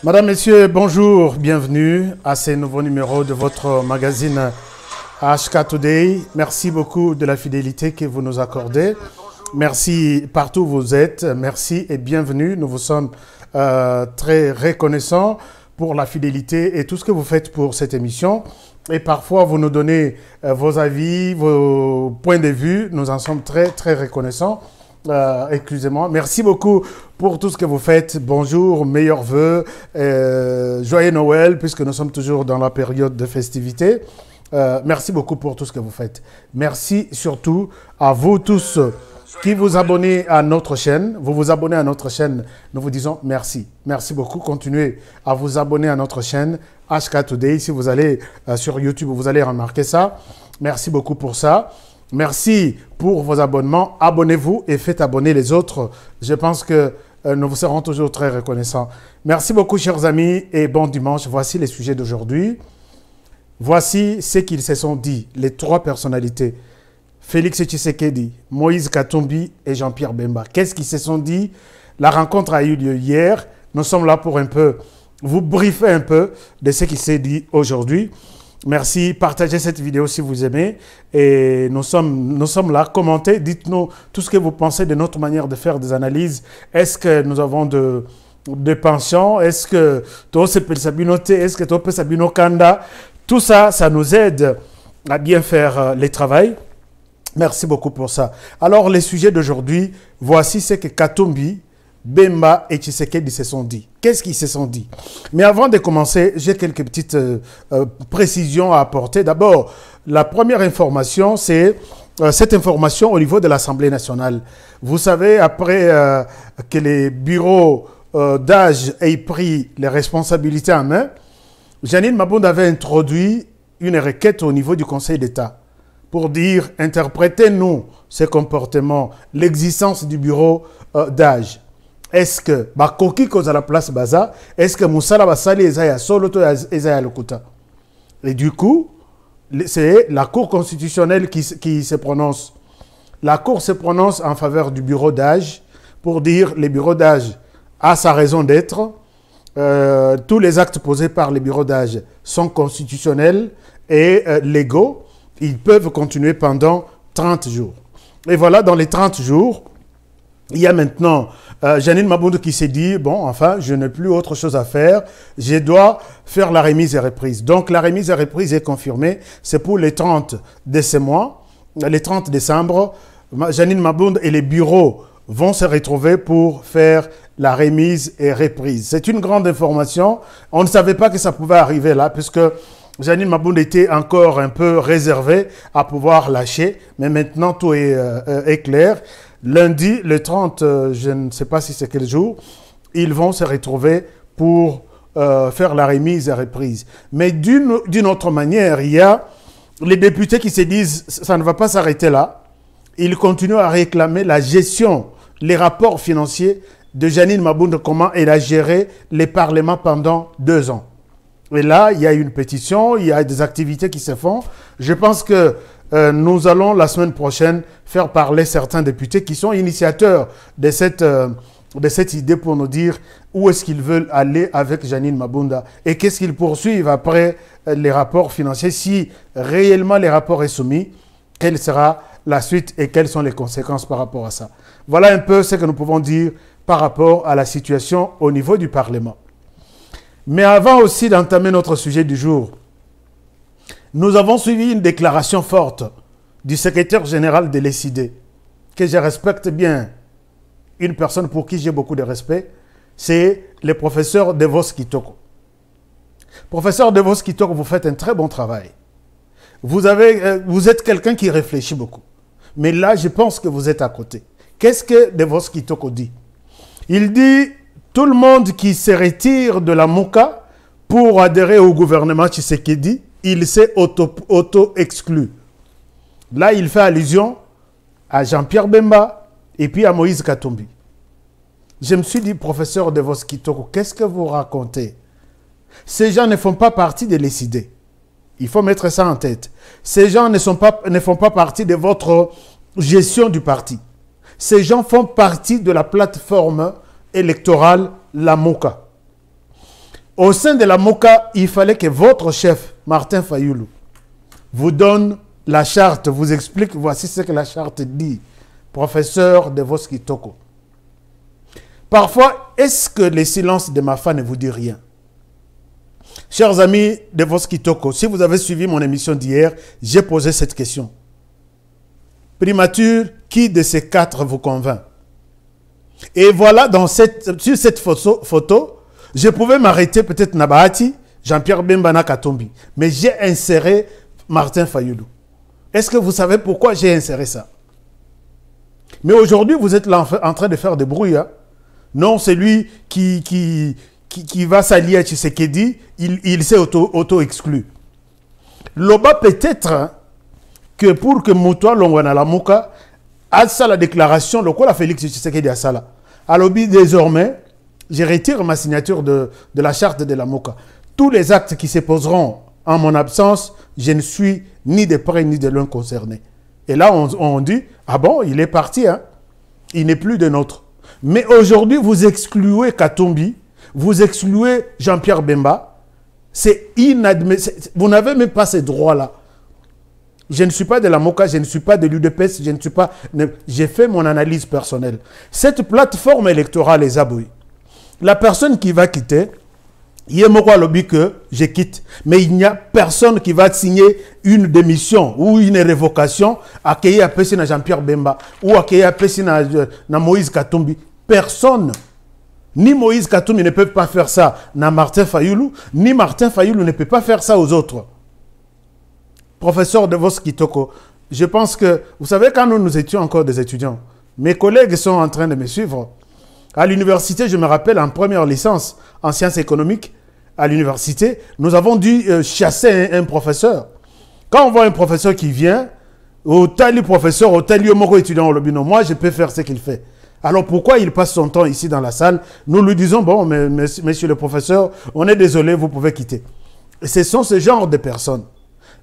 Madame, Messieurs, bonjour, bienvenue à ce nouveau numéro de votre magazine HK Today. Merci beaucoup de la fidélité que vous nous accordez. Merci partout où vous êtes. Merci et bienvenue. Nous vous sommes très reconnaissants pour la fidélité et tout ce que vous faites pour cette émission. Et parfois, vous nous donnez vos avis, vos points de vue. Nous en sommes très, très reconnaissants. Excusez-moi. Merci beaucoup pour tout ce que vous faites. Bonjour, meilleurs vœux, joyeux Noël, puisque nous sommes toujours dans la période de festivités. Merci beaucoup pour tout ce que vous faites. Merci surtout à vous tous qui vous abonnez à notre chaîne. Vous vous abonnez à notre chaîne, nous vous disons merci. Merci beaucoup. Continuez à vous abonner à notre chaîne HK Today. Si vous allez sur YouTube, vous allez remarquer ça. Merci beaucoup pour ça. Merci pour vos abonnements. Abonnez-vous et faites abonner les autres. Je pense que nous vous serons toujours très reconnaissants. Merci beaucoup, chers amis, et bon dimanche. Voici les sujets d'aujourd'hui. Voici ce qu'ils se sont dit, les trois personnalités. Félix Tshisekedi, Moïse Katumbi et Jean-Pierre Bemba. Qu'est-ce qu'ils se sont dit? La rencontre a eu lieu hier. Nous sommes là pour un peu vous briefer un peu de ce qui s'est dit aujourd'hui. Merci, partagez cette vidéo si vous aimez. Et nous sommes là, commentez, dites-nous tout ce que vous pensez de notre manière de faire des analyses. Est-ce que nous avons de pensions? Est-ce que tout se peut s'abinoter? Est-ce que tout peut s'abinoter Kanda? Tout ça, ça nous aide à bien faire le travail. Merci beaucoup pour ça. Alors, les sujets d'aujourd'hui, voici ce que Katumbi, Bemba et Tshisekedi se sont dit. Qu'est-ce qu'ils se sont dit? Mais avant de commencer, j'ai quelques petites précisions à apporter. D'abord, la première information, c'est cette information au niveau de l'Assemblée nationale. Vous savez, après que les bureaux d'âge aient pris les responsabilités en main, Jeannine Mabunda avait introduit une requête au niveau du Conseil d'État pour dire, interprétez-nous ces comportements, l'existence du bureau d'âge. Est-ce que Bakoki cause à la place Baza, est-ce que Moussala Basali Ezaya Soloto Ezaya Lokuta? Et du coup, c'est la Cour constitutionnelle qui se prononce. La Cour se prononce en faveur du bureau d'âge pour dire le bureau d'âge a sa raison d'être. Tous les actes posés par les bureaux d'âge sont constitutionnels et légaux. Ils peuvent continuer pendant 30 jours. Et voilà, dans les 30 jours, il y a maintenant Jeannine Mabunda qui s'est dit, bon, enfin, je n'ai plus autre chose à faire, je dois faire la remise et reprise. Donc, la remise et reprise est confirmée, c'est pour les 30 de ce mois, les 30 décembre, Jeannine Mabunda et les bureaux vont se retrouver pour faire la remise et reprise. C'est une grande information, on ne savait pas que ça pouvait arriver là, puisque Jeannine Mabunda était encore un peu réservée à pouvoir lâcher, mais maintenant tout est clair. Lundi, le 30, je ne sais pas si c'est quel jour, ils vont se retrouver pour faire la remise et reprise. Mais d'une autre manière, il y a les députés qui se disent « ça ne va pas s'arrêter là ». Ils continuent à réclamer la gestion, les rapports financiers de Jeannine Mabunda, comment elle a géré les parlements pendant 2 ans. Et là, il y a une pétition, il y a des activités qui se font. Je pense que nous allons la semaine prochaine faire parler certains députés qui sont initiateurs de cette idée pour nous dire où est-ce qu'ils veulent aller avec Jeannine Mabunda et qu'est-ce qu'ils poursuivent après les rapports financiers. Si réellement les rapports sont soumis, quelle sera la suite et quelles sont les conséquences par rapport à ça. Voilà un peu ce que nous pouvons dire par rapport à la situation au niveau du Parlement. Mais avant aussi d'entamer notre sujet du jour, nous avons suivi une déclaration forte du secrétaire général de l'ECID, que je respecte bien, une personne pour qui j'ai beaucoup de respect, c'est le professeur Devos Kitoko. Professeur Devos Kitoko, vous faites un très bon travail. Vous êtes quelqu'un qui réfléchit beaucoup. Mais là, je pense que vous êtes à côté. Qu'est-ce que Devos Kitoko dit? Il dit... Tout le monde qui se retire de la MOCA pour adhérer au gouvernement Tshisekedi, il s'est auto-exclu. Là, il fait allusion à Jean-Pierre Bemba et puis à Moïse Katumbi. Je me suis dit, professeur Devos Kitoko, qu'est-ce que vous racontez? Ces gens ne font pas partie de l'ECID. Il faut mettre ça en tête. Ces gens ne font pas partie de votre gestion du parti. Ces gens font partie de la plateforme électorale, la MOCA. Au sein de la MOCA, il fallait que votre chef, Martin Fayoulou, vous donne la charte, vous explique, voici ce que la charte dit. Professeur de Voskitoko. Parfois, est-ce que le silence de ma femme ne vous dit rien? Chers amis de Voskitoko, si vous avez suivi mon émission d'hier, j'ai posé cette question. Primature, qui de ces quatre vous convainc? Et voilà, sur cette photo, je pouvais m'arrêter peut-être Nabahati, Jean-Pierre Bemba Katombi, mais j'ai inséré Martin Fayoulou. Est-ce que vous savez pourquoi j'ai inséré ça? Mais aujourd'hui, vous êtes là en train de faire des bruits. Hein? Non, c'est lui qui va s'allier à Tshisekedi, il s'est auto-exclu. Loba peut-être hein, que pour que Moutoua Longwana Lamuka a ça la déclaration, le quoi Félix Tshisekedi a ça là. Alors désormais, je retire ma signature de la charte de la MOCA. Tous les actes qui se poseront en mon absence, je ne suis ni de près ni de loin concerné. Et là, on dit, ah bon, il est parti, hein? Il n'est plus de nôtre. Mais aujourd'hui, vous excluez Katumbi, vous excluez Jean-Pierre Bemba. C'est inadmissible. Vous n'avez même pas ces droits-là. Je ne suis pas de la MOCA, je ne suis pas de l'UDPS, je ne suis pas... J'ai fait mon analyse personnelle. Cette plateforme électorale est abouie. La personne qui va quitter, il y a moi lobby que je quitte, mais il n'y a personne qui va signer une démission ou une révocation à Keya Pessi na Jean-Pierre Bemba ou à Keya Pessi na Moïse Katumbi. Personne. Ni Moïse Katumbi ne peut pas faire ça na Martin Fayoulou, ni Martin Fayoulou ne peut pas faire ça aux autres. Professeur de Voskitoko, je pense que, vous savez, quand nous étions encore des étudiants, mes collègues sont en train de me suivre. À l'université, je me rappelle, en première licence en sciences économiques, à l'université, nous avons dû chasser un professeur. Quand on voit un professeur qui vient, au tali professeur, au tali moko étudiant au lobino, moi je peux faire ce qu'il fait. Alors pourquoi il passe son temps ici dans la salle? Nous lui disons, bon, monsieur le professeur, on est désolé, vous pouvez quitter. Et ce sont ce genre de personnes.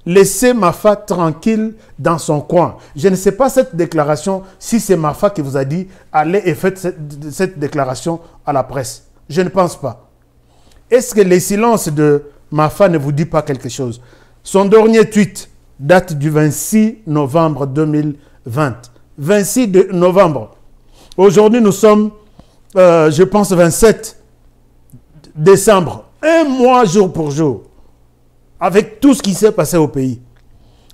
Laissez Mafa tranquille dans son coin. Je ne sais pas cette déclaration, si c'est Mafa qui vous a dit, allez et faites cette déclaration à la presse. Je ne pense pas. Est-ce que le silence de Mafa ne vous dit pas quelque chose? Son dernier tweet date du 26 novembre 2020. 26 novembre. Aujourd'hui, nous sommes, je pense, 27 décembre. Un mois jour pour jour. Avec tout ce qui s'est passé au pays.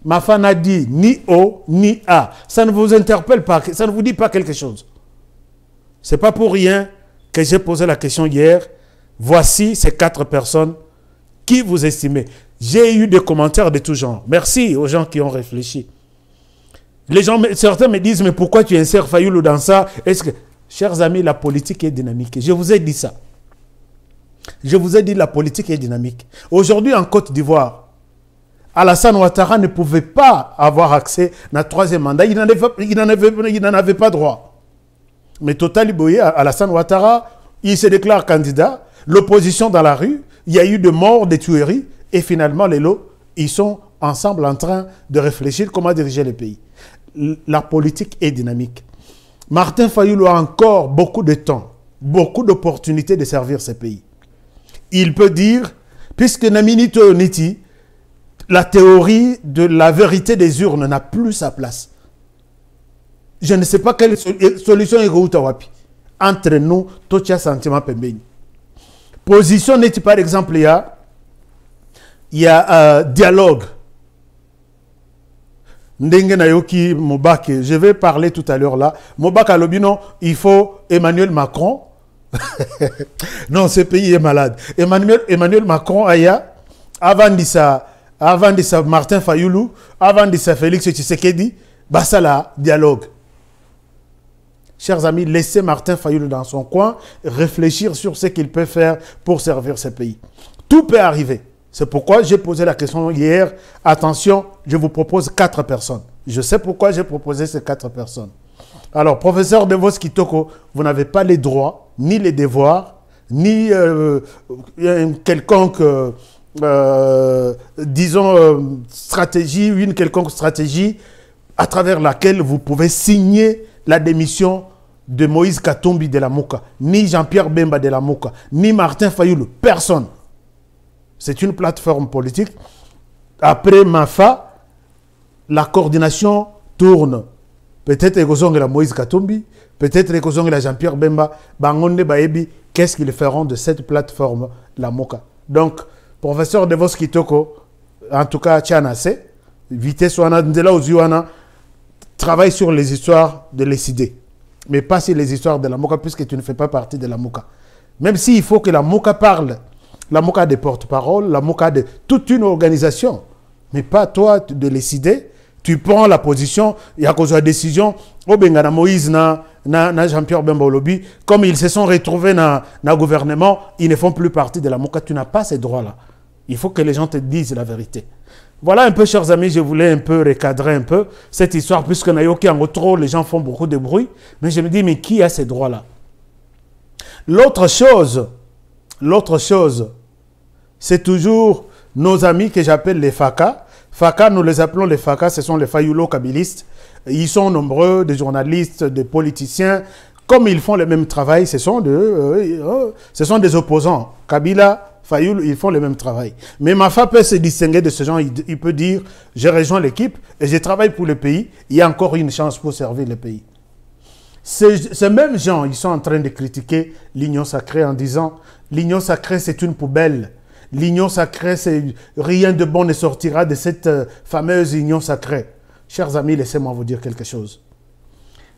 Mafa n'a dit ni O, ni A. Ça ne vous interpelle pas, ça ne vous dit pas quelque chose. Ce n'est pas pour rien que j'ai posé la question hier. Voici ces quatre personnes qui vous estimez. J'ai eu des commentaires de tout genre. Merci aux gens qui ont réfléchi. Les gens, certains me disent, mais pourquoi tu insères Fayoulou dans ça? Est-ce que, chers amis, la politique est dynamique. Je vous ai dit ça. Je vous ai dit, la politique est dynamique. Aujourd'hui, en Côte d'Ivoire, Alassane Ouattara ne pouvait pas avoir accès à un troisième mandat. Il n'en avait pas droit. Mais Total Iboye, Alassane Ouattara, il se déclare candidat. L'opposition dans la rue, il y a eu de morts, des tueries. Et finalement, les lots, ils sont ensemble en train de réfléchir comment diriger le pays. La politique est dynamique. Martin Fayoulou a encore beaucoup de temps, beaucoup d'opportunités de servir ce pays. Il peut dire, puisque Naminito Niti, la théorie de la vérité des urnes n'a plus sa place. Je ne sais pas quelle solution est Wapi. Entre nous, Tocha Sentiment Pembeni. Position Niti, par exemple, il y a dialogue. Ndenge Nayoki Mobake, je vais parler tout à l'heure là. Mobake Alobino, il faut Emmanuel Macron. Non, ce pays est malade. Emmanuel Macron aya avant de ça Martin Fayoulou, avant de ça Félix Tshisekedi, basala dialogue. Chers amis, laissez Martin Fayoulou dans son coin réfléchir sur ce qu'il peut faire pour servir ce pays. Tout peut arriver. C'est pourquoi j'ai posé la question hier. Attention, je vous propose 4 personnes. Je sais pourquoi j'ai proposé ces 4 personnes. Alors, professeur de Voskitoko, vous n'avez pas les droits, ni les devoirs, ni quelconque, disons, stratégie, une quelconque stratégie à travers laquelle vous pouvez signer la démission de Moïse Katumbi de la MOCA, ni Jean-Pierre Bemba de la MOCA, ni Martin Fayoulou, personne. C'est une plateforme politique. Après Mafa, la coordination tourne. Peut-être que la Moïse Katumbi, peut-être que la Jean-Pierre Bemba, Bangonde Baebi, qu'est-ce qu'ils feront de cette plateforme, la MOCA. Donc, professeur Devos Kitoko, en tout cas, Tchanase, Vitesse Wana, Ndela Ozuana, travaille sur les histoires de l'ECD, mais pas sur les histoires de la MOCA, puisque tu ne fais pas partie de la MOCA. Même s'il faut que la MOCA parle, la MOCA des porte-parole, la MOCA de toute une organisation, mais pas toi de l'ECD. Tu prends la position, il y a cause de décision, au Bengana Moïse, na Jean-Pierre Bemba Olobi, comme ils se sont retrouvés dans le gouvernement, ils ne font plus partie de la MOCA. Tu n'as pas ces droits-là. Il faut que les gens te disent la vérité. Voilà un peu, chers amis, je voulais un peu recadrer un peu cette histoire, puisque Nayoki en trop, les gens font beaucoup de bruit. Mais je me dis, mais qui a ces droits-là? L'autre chose, c'est toujours nos amis que j'appelle les FACA. FACA, nous les appelons les FACA, ce sont les Fayoulo kabylistes. Ils sont nombreux, des journalistes, des politiciens. Comme ils font le même travail, ce sont des opposants. Kabila, Fayoulou, ils font le même travail. Mais Mafa peut se distinguer de ce genre. Il peut dire, j'ai rejoint l'équipe et je travaille pour le pays. Il y a encore une chance pour servir le pays. Ces mêmes gens, ils sont en train de critiquer l'Union sacrée en disant, l'Union sacrée, c'est une poubelle. L'union sacrée, rien de bon ne sortira de cette fameuse union sacrée. Chers amis, laissez-moi vous dire quelque chose.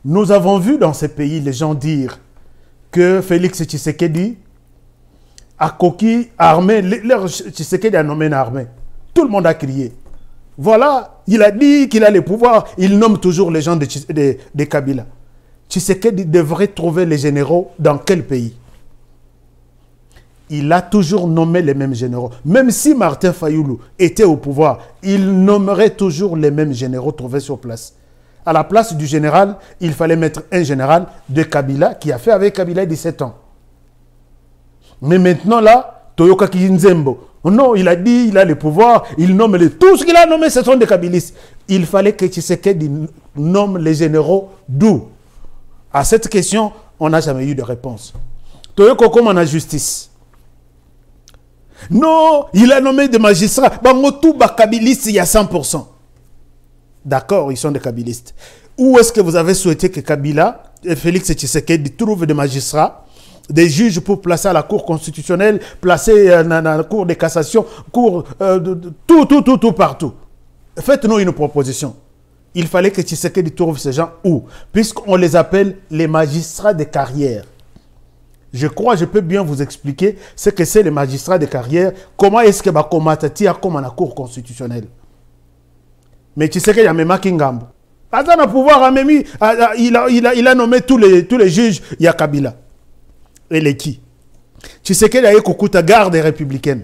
Nous avons vu dans ces pays les gens dire que Félix Tshisekedi a coquille armée. Tshisekedi a nommé une armée. Tout le monde a crié. Voilà, il a dit qu'il a le pouvoir. Il nomme toujours les gens de Kabila. Tshisekedi devrait trouver les généraux dans quel pays? Il a toujours nommé les mêmes généraux. Même si Martin Fayoulou était au pouvoir, il nommerait toujours les mêmes généraux trouvés sur place. À la place du général, il fallait mettre un général de Kabila qui a fait avec Kabila 17 ans. Mais maintenant là, Toyoka Kinzembo, non, il a dit, il a le pouvoir, il nomme tout ce qu'il a nommé, ce sont des Kabilistes. Il fallait que Tshisekedi nomme les généraux d'où? À cette question, on n'a jamais eu de réponse. Toyoko comme en a justice. Non, il a nommé des magistrats. Bangotou, Kabilistes, il y a 100%. D'accord, ils sont des Kabilistes. Où est-ce que vous avez souhaité que Kabila et Félix Tshisekedi trouvent des magistrats, des juges pour placer à la Cour constitutionnelle, placer dans la Cour de cassation, tout partout? Faites-nous une proposition. Il fallait que Tshisekedi trouve ces gens où? Puisqu'on les appelle les magistrats de carrière. Je crois, je peux bien vous expliquer ce que c'est les magistrats de carrière. Comment est-ce que Bakomatati a comme à la Cour constitutionnelle? Mais tu sais qu'il y a même Kingambo. Attends, le pouvoir il a nommé tous les juges. Il y a Kabila. Et les qui? Tu sais qu'il y a Kokuta garde républicaine.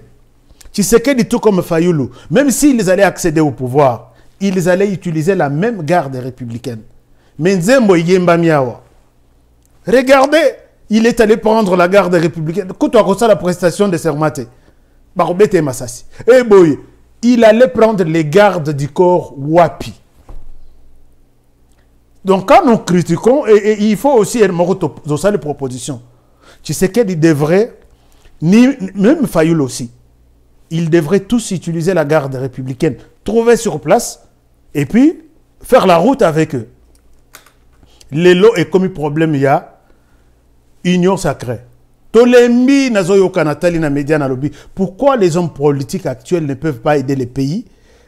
Tu sais qu'il dit tout comme Fayoulou. Même s'ils allaient accéder au pouvoir, ils allaient utiliser la même garde républicaine. Mais Nzembo Yemba Miawa. Regardez. Il est allé prendre la garde républicaine. Quand on a la prestation de Sermate, il allait prendre les gardes du corps Wapi. Donc quand nous critiquons, et il faut aussi les propositions. Tu sais qu'il devrait, même Fayoul aussi, ils devraient tous utiliser la garde républicaine, trouver sur place, et puis faire la route avec eux. Les lots et comme problème il y a, union sacrée. Pourquoi les hommes politiques actuels ne peuvent pas aider les pays?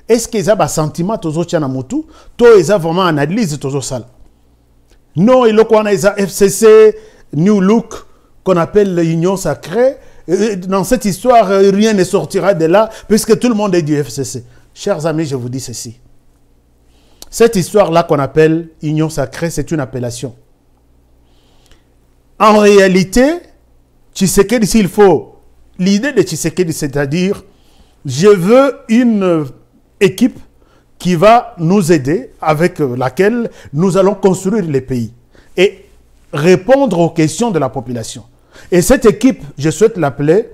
Est-ce qu'ils ont un sentiment ils ont vraiment analyse non, il y a FCC, New Look, qu'on appelle l'union sacrée. Dans cette histoire, rien ne sortira de là, puisque tout le monde est du FCC. Chers amis, je vous dis ceci. Cette histoire-là qu'on appelle union sacrée, c'est une appellation. En réalité, Tshisekedi, s'il faut, l'idée de Tshisekedi, c'est-à-dire, je veux une équipe qui va nous aider, avec laquelle nous allons construire les pays et répondre aux questions de la population. Et cette équipe, je souhaite l'appeler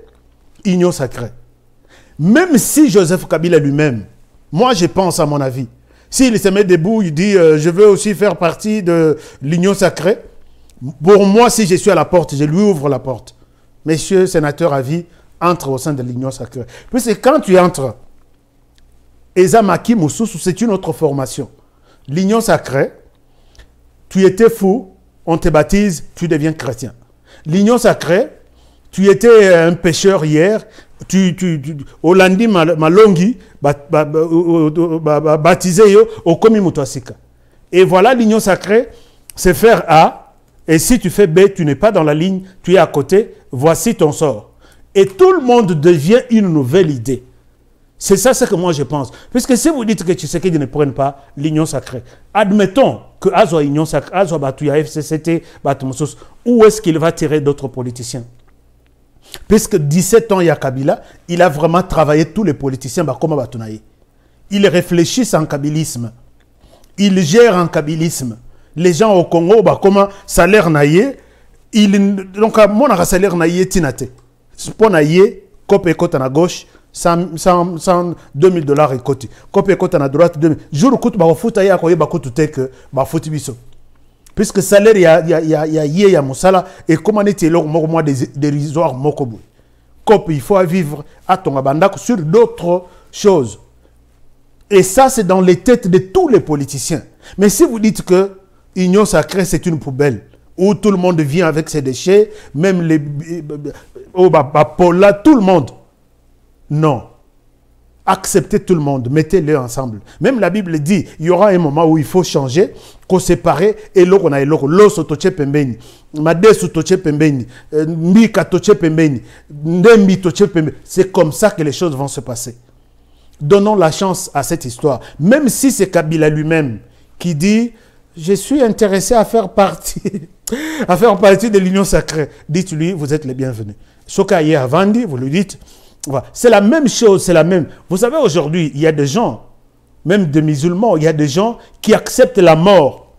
Union Sacrée. Même si Joseph Kabila lui-même, moi je pense à mon avis, s'il se met debout, il dit je veux aussi faire partie de l'Union Sacrée. Pour moi, si je suis à la porte, je lui ouvre la porte. Messieurs sénateurs à vie, entre au sein de l'Union sacrée. Puisque quand tu entres, Ezamaki Moussous, c'est une autre formation. L'Union sacrée, tu étais fou, on te baptise, tu deviens chrétien. L'Union sacrée, tu étais un pécheur hier, au lundi malongi, baptisé au komi mutwasika. Et voilà, l'Union sacrée, c'est faire A, et si tu fais B, tu n'es pas dans la ligne, tu es à côté, voici ton sort. Et tout le monde devient une nouvelle idée. C'est ça ce que moi je pense. Puisque si vous dites que Tshisekedi ne prenne pas l'Union sacrée, admettons que Azwa Union sacrée, Azwa Batuya FCCT, Batumusos, où est-ce qu'il va tirer d'autres politiciens? Puisque 17 ans, il y a Kabila, il a vraiment travaillé tous les politiciens, comme Batunaï. Ils réfléchissent en kabylisme. Ils gèrent en kabylisme. Les gens au Congo, comment salaire naïe, donc mon salaire naïe tinate. Pour naïe, cop et côte à gauche, 2000 dollars et côté. Cop et côte à droite, 2000. Jour où coûte ba foot aïe à quoi ba coûte que ba foot biso. Puisque salaire il y a mosala et comment était le mois dérisoire mokobu. Cop il faut vivre à ton abandak sur d'autres choses. Et ça c'est dans les têtes de tous les politiciens. Mais si vous dites que Union sacrée c'est une poubelle où tout le monde vient avec ses déchets, même les Paula, tout le monde. Non. Acceptez tout le monde, mettez-les ensemble. Même la Bible dit, il y aura un moment où il faut changer, qu'on sépare, et l'eau on a l'eau, l'eau sotoche pembeni, made sotoche pembeni, mika toche pembeni, ndembi toche pembeni. C'est comme ça que les choses vont se passer. Donnons la chance à cette histoire. Même si c'est Kabila lui-même qui dit, je suis intéressé à faire partie, de l'Union sacrée. Dites-lui, vous êtes les bienvenus. Sokaye Avandi, vous lui dites, voilà. C'est la même chose, c'est la même. Vous savez, aujourd'hui, il y a des gens, même des musulmans, il y a des gens qui acceptent la mort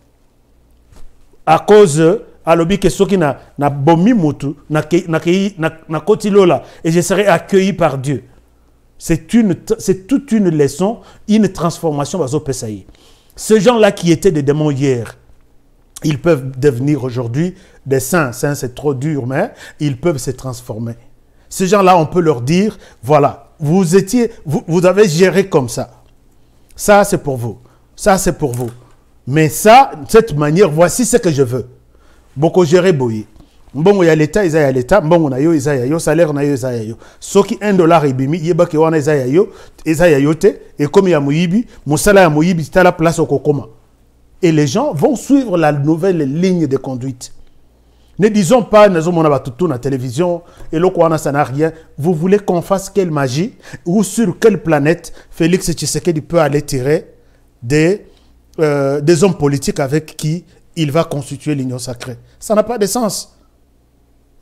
à cause à l'objet que ceux qui na bomi mutu, na kotilola, et je serai accueilli par Dieu. C'est toute une leçon, une transformation. Ces gens-là qui étaient des démons hier, ils peuvent devenir aujourd'hui des saints. Saints, c'est trop dur, mais ils peuvent se transformer. Ces gens-là, on peut leur dire, voilà, vous avez géré comme ça. Ça, c'est pour vous. Ça, c'est pour vous. Mais ça, cette manière, voici ce que je veux. Beaucoup gérer boye. Bon, il y a l'État, il y a l'État. Bon, on a yo, il y a yo, salaire, on a yo, il y a yo. Ceux qui $1 et bimi, il y a qui wana il y a yo, il y a yo te. Et comme il y a moyibi, mon salaire à moyibi, c'est à la place au kokoma. Et les gens vont suivre la nouvelle ligne de conduite. Ne disons pas, nous avons tout la télévision et le quoi ça n'a rien. Vous voulez qu'on fasse quelle magie ou sur quelle planète Félix Tshisekedi peut aller tirer des hommes politiques avec qui il va constituer l'Union sacrée. Ça n'a pas de sens.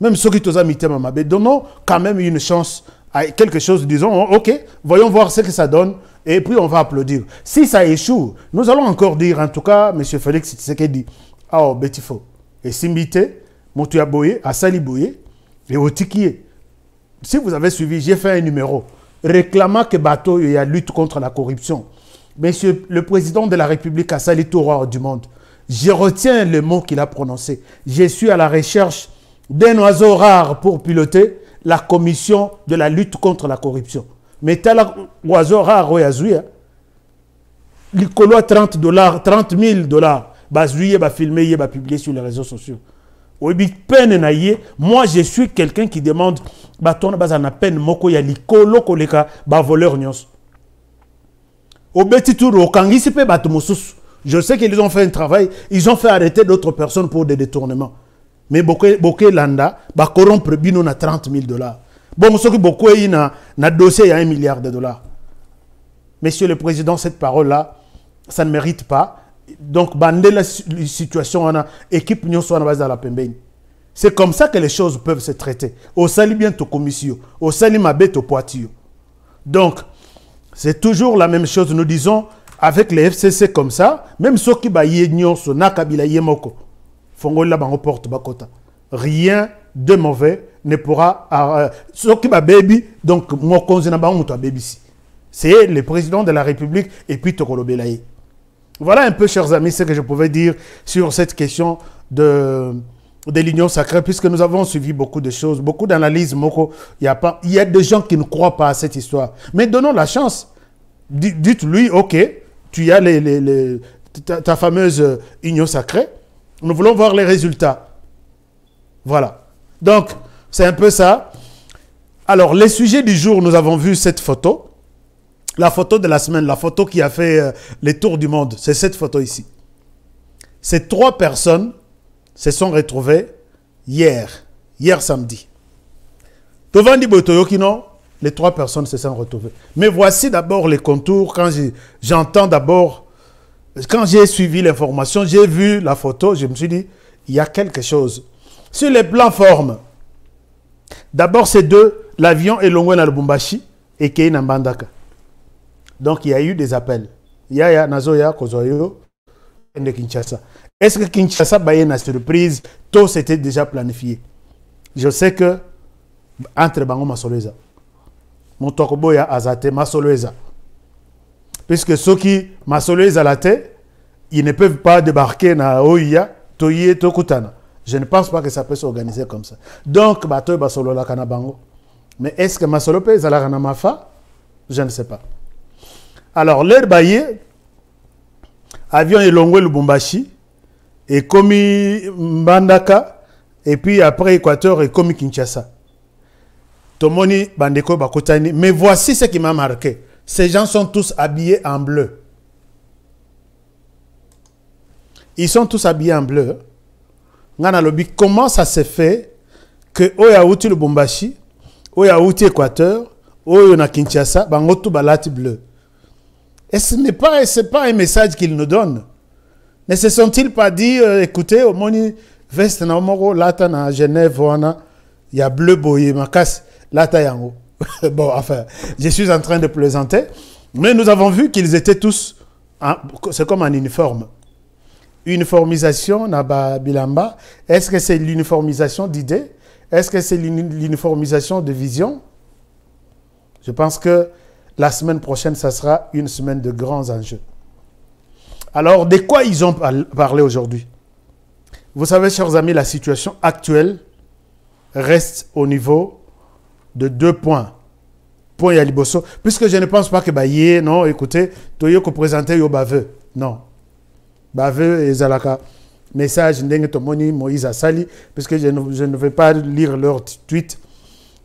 Même ceux qui t'ont mis Mamabe, donnons quand même une chance à quelque chose, disons, ok, voyons voir ce que ça donne et puis on va applaudir. Si ça échoue, nous allons encore dire, en tout cas, M. Félix Tshisekedi, oh, Betifo, et Simbite, Motuya Boye, Asali Boye, et Otikie. Si vous avez suivi, j'ai fait un numéro réclamant que Bateau y a lutte contre la corruption. Monsieur le président de la République a sali tout roi du monde. Je retiens le mot qu'il a prononcé. Je suis à la recherche d'un oiseau rare pour piloter la commission de la lutte contre la corruption. Mais tel oiseau rare, il colo $30, $30 000. Bazouye, ba filmer, ba publier sur les réseaux sociaux. Moi, je suis quelqu'un qui demande baton bazana peine moko ya likolo koleka ba voleur nyos. Obeti tour au kangisi pe batumusus. Je sais qu'ils ont fait un travail, ils ont fait arrêter d'autres personnes pour des détournements. Mais beaucoup landa ba corrompre bino na $30 000. Bon, ce que beaucoup yi na dossier il y a $1 milliard. Monsieur le Président, cette parole-là, ça ne mérite pas. Donc, bandé la situation, on a équipe à la pembeni. C'est comme ça que les choses peuvent se traiter. Au sali bien to commission, au sali mabé to poitio. Donc, c'est toujours la même chose. Nous disons, avec les FCC comme ça, même ceux qui baillent nyonso, na kabila yemoko, fongol la bango porte bakota. Rien de mauvais ne pourra, ceux qui ba baby, donc, moi, konzina bango muto baby si. C'est le président de la République et puis Tokolo Belaye. Voilà un peu, chers amis, ce que je pouvais dire sur cette question de de l'Union sacrée, puisque nous avons suivi beaucoup de choses, beaucoup d'analyses. Il y a des gens qui ne croient pas à cette histoire. Mais donnons la chance. Dites-lui, ok, tu as ta fameuse Union sacrée. Nous voulons voir les résultats. Voilà. Donc, c'est un peu ça. Alors, les sujets du jour, nous avons vu cette photo. La photo de la semaine, la photo qui a fait les tours du monde. C'est cette photo ici. Ces 3 personnes se sont retrouvées hier samedi. Tovandi Botoyokino, les 3 personnes se sont retrouvées. Mais voici d'abord les contours. Quand j'entends d'abord, quand j'ai suivi l'information, j'ai vu la photo, je me suis dit, il y a quelque chose. Sur les plans formes, d'abord ces deux, l'avion est Longwe na Lubumbashi et Kei na Mbandaka. Donc il y a eu des appels. Ya Nazoya Kozoyo de Kinshasa. Est-ce que Kinshasa a une surprise? Tout c'était déjà planifié. Je sais que entre Bango Masoleza, Montokoboya Azate Masoleza, puisque ceux qui Masoleza la tête, ils ne peuvent pas débarquer na Oya, Toye, Tokutana. Je ne pense pas que ça peut s'organiser comme ça. Donc, Bato Basolo la Kanabango. Mais est-ce que Masolope Zalarana Mafa? Je ne sais pas. Alors, l'air baillé, avion et Longwe Lubumbashi, et Komi Mbandaka, et puis après Équateur et Komi Kinshasa. Tomoni Bandeko Bakotani. Mais voici ce qui m'a marqué. Ces gens sont tous habillés en bleu. Ils sont tous habillés en bleu. Comment ça se fait que Oya Outi Lubumbashi, Oya Outi Équateur, Oya na Kinshasa, Bangotu Balati bleu. Et ce n'est pas un message qu'ils nous donnent. Ne se sont-ils pas dit, écoutez, au Moni Veste na Omoro, Lata na Genève, il y a bleu boye, Makas, Lata yango. Bon, enfin, je suis en train de plaisanter. Mais nous avons vu qu'ils étaient tous, c'est comme un uniforme. Uniformisation Naba Bilamba. Est-ce que c'est l'uniformisation d'idées? Est-ce que c'est l'uniformisation de vision? Je pense que la semaine prochaine, ça sera une semaine de grands enjeux. Alors, de quoi ils ont parlé aujourd'hui? Vous savez, chers amis, la situation actuelle reste au niveau de 2 points. Point Yaliboso. Puisque je ne pense pas que Baye, non, écoutez, Toyo que présenter yo bave. Non. Bave et Zalaka. Message Ndenge Tomoni, Moïse Assali, puisque je ne vais pas lire leur tweet.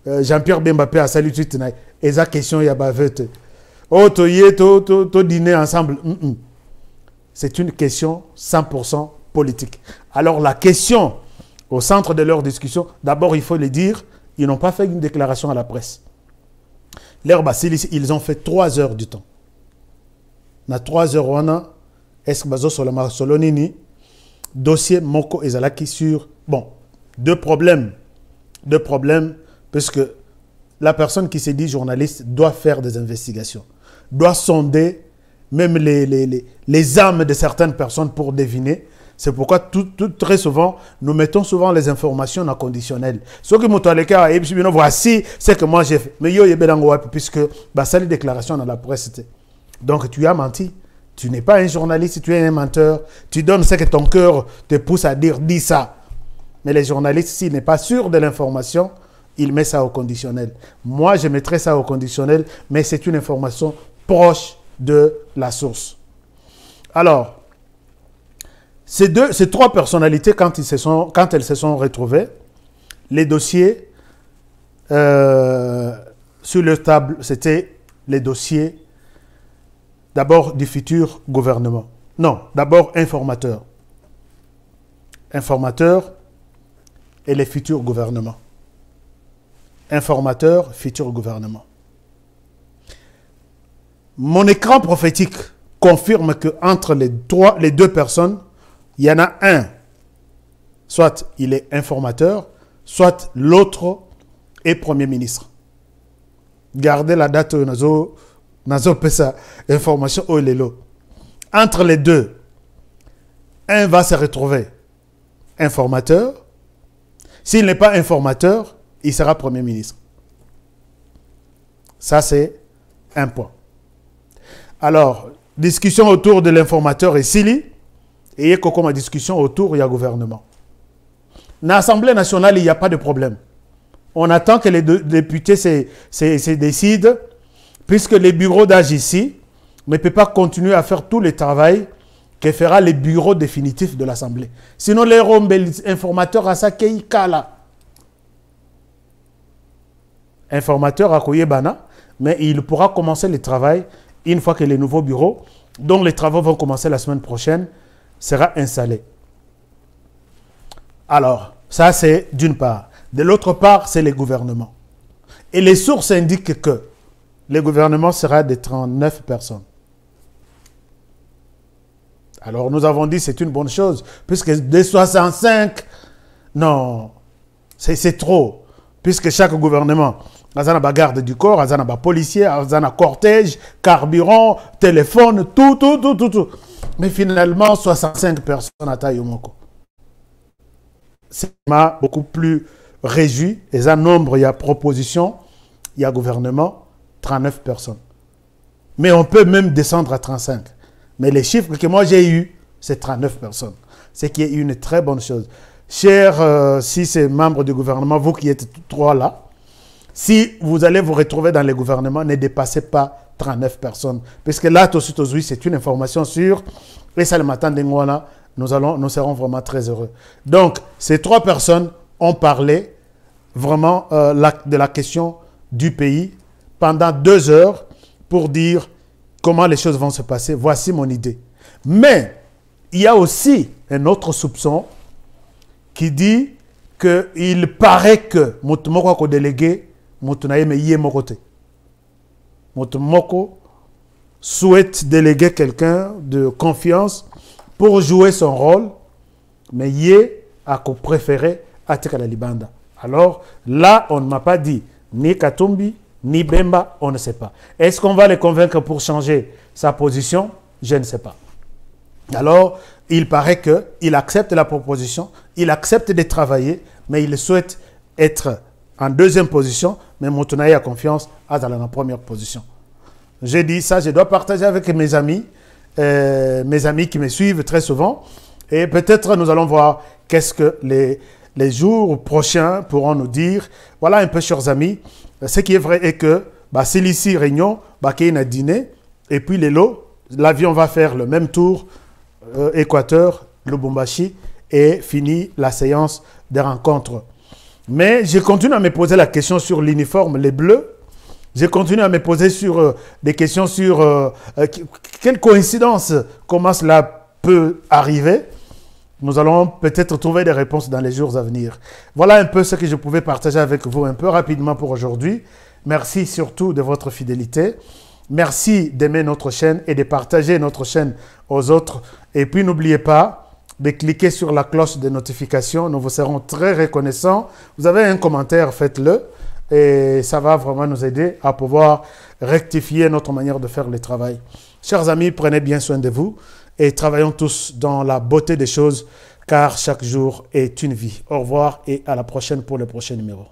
Jean-Pierre Bembappé a salué tweet. Et sa question, il y a bave. Oh, Toye, to dîner ensemble. C'est une question 100% politique. Alors la question au centre de leur discussion, d'abord il faut le dire, ils n'ont pas fait une déclaration à la presse. Ils ont fait 3 heures du temps. Na 3 heures, on a Solonini, dossier Moko et Zalaki sur, bon, deux problèmes, puisque la personne qui se dit journaliste doit faire des investigations, doit sonder même les âmes de certaines personnes pour deviner. C'est pourquoi très souvent, nous mettons souvent les informations en conditionnel. Ce que je voici ce que moi j'ai fait. Mais puisque ça les déclarations dans la presse. Donc tu as menti. Tu n'es pas un journaliste, tu es un menteur. Tu donnes ce que ton cœur te pousse à dire, dis ça. Mais les journalistes, s'ils n'est pas sûr de l'information, ils mettent ça au conditionnel. Moi, je mettrais ça au conditionnel, mais c'est une information proche de la source. Alors, ces 3 personnalités, quand elles se sont retrouvées, les dossiers sur leur table, c'était les dossiers d'abord du futur gouvernement. Non, d'abord informateur. Informateur et les futurs gouvernements. Informateur, futur gouvernement. Mon écran prophétique confirme qu'entre les 2 personnes, il y en a un, soit il est informateur, soit l'autre est Premier ministre. Gardez la date où Nazo Pesa information au Lelo. Entre les 2, un va se retrouver informateur. S'il n'est pas informateur, il sera Premier ministre. Ça, c'est un point. Alors, discussion autour de l'informateur et Sili, et comme discussion autour du gouvernement. Dans l'Assemblée nationale, il n'y a pas de problème. On attend que les députés se décident, puisque les bureaux d'âge ici ne peuvent pas continuer à faire tout le travail que fera les bureaux définitifs de l'Assemblée. Sinon, les informateurs à ça, kala. Informateur à Koyebana, mais il pourra commencer le travail une fois que les nouveaux bureaux, dont les travaux vont commencer la semaine prochaine, sera installé. Alors, ça c'est d'une part. De l'autre part, c'est les gouvernements. Et les sources indiquent que le gouvernement sera de 39 personnes. Alors, nous avons dit que c'est une bonne chose, puisque des 65, non, c'est trop. Puisque chaque gouvernement, il y a un garde du corps, il y a un policier, il y a un cortège, carburant, téléphone, tout. Mais finalement, 65 personnes à Taïomoko. C'est beaucoup plus réjoui. Il y a un nombre, il y a proposition, il y a gouvernement, 39 personnes. Mais on peut même descendre à 35. Mais les chiffres que moi j'ai eus, c'est 39 personnes. C'est qui est une très bonne chose. Chers, si c'est membres du gouvernement, vous qui êtes trois là, si vous allez vous retrouver dans les gouvernements, ne dépassez pas 39 personnes. Parce que là, tout de suite, c'est une information sûre. Et ça, le matin d'Engwana, nous serons vraiment très heureux. Donc, ces trois personnes ont parlé vraiment de la question du pays pendant 2 heures pour dire comment les choses vont se passer. Voici mon idée. Mais, il y a aussi un autre soupçon qui dit qu'il paraît que Motumoko délégué, Motunaye me yé mokote. Motumoko souhaite déléguer quelqu'un de confiance pour jouer son rôle, mais yé a préféré Atikala Libanda. Alors là, on ne m'a pas dit ni Katumbi, ni Bemba, on ne sait pas. Est-ce qu'on va les convaincre pour changer sa position? Je ne sais pas. Alors, il paraît qu'il accepte la proposition, il accepte de travailler, mais il souhaite être en deuxième position, mais Motunaye a confiance à dans la première position. J'ai dit ça, je dois partager avec mes amis qui me suivent très souvent, et peut-être nous allons voir qu'est-ce que les jours prochains pourront nous dire. Voilà un peu, chers amis, ce qui est vrai est que c'est ici réunion, qu'il y a un dîner, et puis l'avion va faire le même tour, Équateur, Lubumbashi, et finit la séance des rencontres. Mais je continue à me poser la question sur l'uniforme, les bleus. Je continue à me poser des questions sur quelle coïncidence, comment cela peut arriver. Nous allons peut-être trouver des réponses dans les jours à venir. Voilà un peu ce que je pouvais partager avec vous un peu rapidement pour aujourd'hui. Merci surtout de votre fidélité. Merci d'aimer notre chaîne et de partager notre chaîne aux autres. Et puis n'oubliez pas de cliquer sur la cloche de notification. Nous vous serons très reconnaissants. Vous avez un commentaire, faites-le. Et ça va vraiment nous aider à pouvoir rectifier notre manière de faire le travail. Chers amis, prenez bien soin de vous et travaillons tous dans la beauté des choses, car chaque jour est une vie. Au revoir et à la prochaine pour le prochain numéro.